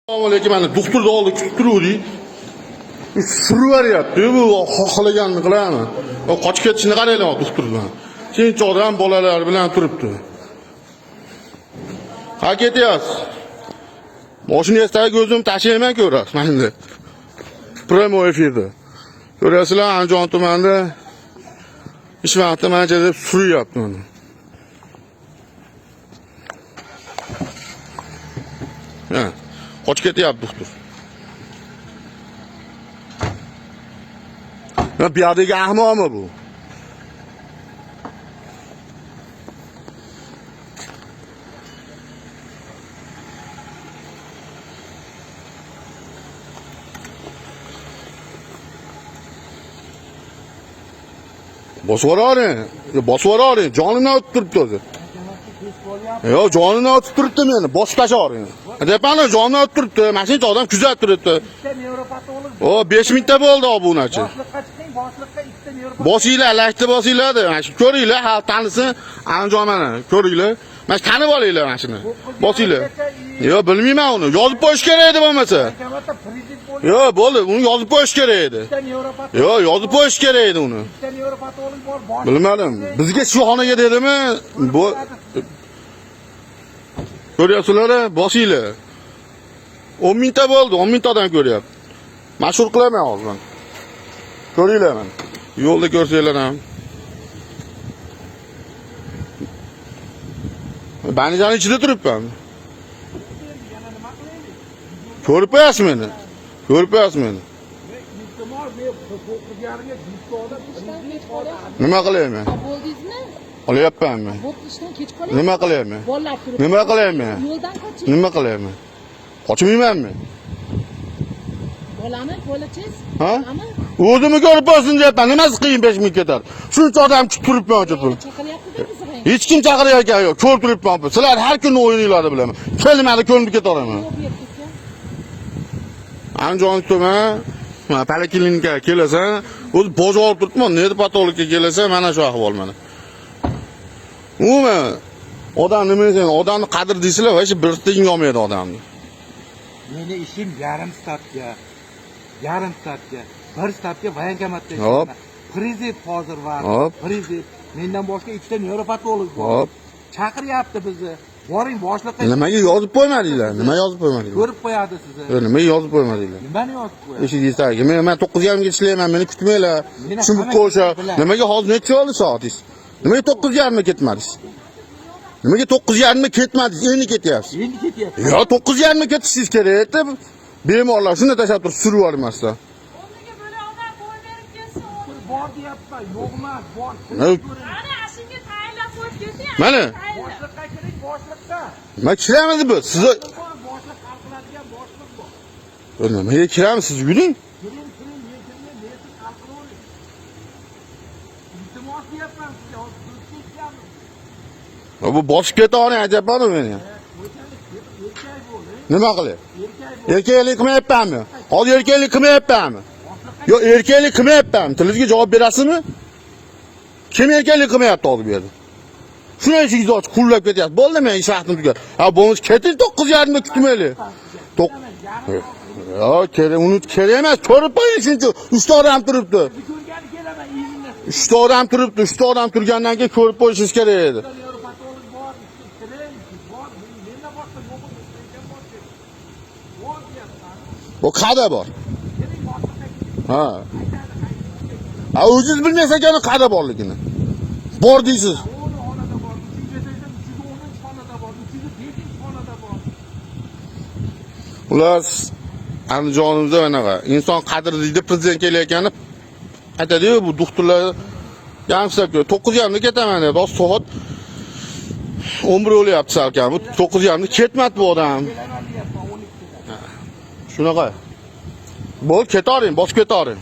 Assalomu mana doktorni oldi kutib turuvdik. Surib beryapti. Bu xohlaganini qilaman. Qochib ketishini qaranglar doktordan. Keyinchi odam bolalar bilan turibdi. Ha ketyapsiz. Mashinasdagi o'zim tashlayman ko'rasiz menda. Primo efirda. Ko'rasizlar, Andijon tumanida ish vaqti menga deb suryapti mana. Ha, qochib ketyapti doktor. Ya bu yerdagi ahmoqmi bu? Bosib yuboring, jonimdan o'tib turibdi o'zi. Yo, jonimdan o'tib turibdi meni, bosib tashlayvering. Depani jonimdan o'tib turibdi, mana shuncha odam kuzatib turibdi. O 5 minutda bo'ldi obunachi. Boshliqqa chiqing, boshliqqa ikkita neyropat. Bosinglar, lakni bosinglar-da. Mana shu ko'ringlar, xalq tanisin, Andijon mana, ko'ringlar. Mana shu tanib olinglar mana shuni. Bosinglar. Yo, bilmayman uni. Yozib qo'yish kerak edi bo'lmasa. Yo, bo'ldi, uni yozib qo'yish kerak edi. Yo, yozib qo'yish kerak edi uni. Bilmadim. Bizga shu xonaga dedimi? Bu ko'ryapsizlar, bosinglar. 10 minutda bo'ldi, 10 minutdan ko'ryapti. Mashhur qilaman hozir. Ko'ringlar mana. Yo'lda ko'rsanglar ham. Banijani ichida turibman. Ko'rib qo'yasiz meni. Ko'rib qo'yasiz meni. Nima qilayman? Bo'ldingizmi? Olyapmanmi? Ishdan kech qolyapsiz. Nima qilayman? Bolalar turibdi. Nima qilayman? Yo'ldan qoching. Nima qilayman? Qochmaymanmi? Bolani ko'rachingiz? Ha? O'zimni ko'rib bo'lsin deyapman. Nimasi qiyin 5 minut ketadi. Shuncha odam kutib turibman o'chib. Chaqiryapti-da bizni. Hech kim chaqirayotgani yo'q. Ko'rib turibman. Sizlar har kuni o'yininglarni bilaman. Kelmadi ko'nib ketaveraman. Andijon tuman, mana poliklinikaga kelasan, o'zi bozor olib turibman. Nevropatologga kelasan, mana shu ahvol mana. Umuman odam nima desin, odamni qadr deysizlar, va shu bir tiyin olmaydi odamni. Meni ishim yarim soatga. Yarim soatga. 1 soatga voyankomatda Hop. ishlaman. Prezident hozir var. Hop. Prezident. Mendan boshqa ikkita nevropatolog bor. Hop. Chaqiryapti bizni. Boring boshliqqa. Nimaga yozib qo'ymadinglar? Nima yozib qo'ymadinglar? Ko'rib qo'yadi sizni. Nimaga yozib qo'ymadinglar? Nimani yozib qo'yadi? Eshigingizdagi. Men 9:30 ga ishlayman, meni kutmanglar. Tushunib qo'ysha. Nimaga hozir necha oldi soatingiz? Nimaga 9:30 ga ketmadingiz? Nimaga 9:30 ga ketmadingiz? Endi ketyapsiz. Endi ketyapti. Yo, 9:30 ga ketishingiz kerak edi. Bemorlar shunda tashlab turib surib yubormasdan. O'rniga bo'la olmay qo'yib berib kelsin. Bor deyapman. Yo'qmas, bor. Mana ashunga tayinlab qo'yib kelsin. Mana. Boshliqqa kerak, boshliqqa. Nima kiramiz biz? Siz Boshliq hal qiladigan boshliq bor. nimaga kiramiz? Siz yuring. Kiring, lekin hal qilavering. Iltimos deyapman sizga, hozir turib ketganmiz. Bu bosib ketavering, ajabmi meni? Erkak bo'l, Nima qilay? erkak bo'l. Erkaklik qilmayapmanmi? Hozir erkaklik qilmayapmanmi? Yo, erkaklik qilmayapmanmi? Tilingizga javob berasizmi? Kim erkaklik qilmayapti hozir bu yerda? Shuni eshigingizni ochib qullab ketyapsiz. Bo'ldi, men ish vaqtim tugar. Ha, bo'lmasa keting 9:30 ga kutmaylik. Yo, kerak, uni kerak emas. Ko'rib qo'ying shuncha. 3 ta odam turibdi. Ko'rgani kelaman, eringni. 3 ta odam turibdi. 3 ta odam turgandan keyin ko'rib qo'yishingiz kerak edi. Nevropatolog bor, kiring, bor. Mendan boshqa yo'q edi, ekan bor. Bor deyapman. Bu qayerda bor? Keling, boshliqqa. Ha. Ha, o'zingiz bilmaysiz ekan qayerda borligini. Bor deysiz. 10 xonada bor, 3 etajda 310 xonada bor, 307 xonada bor. Ular Andijonimizda manaqa inson qadri deydi, prezident kelayotgani aytadi-yu, bu doktorlar yarim soat 9:30 ga ketaman dedi. Hozir soat 11 bo'lyapti salkam. Bu 9:30 ga ketmadi bu odam. Shunaqa. Bo'l, ketavering, bosib ketavering.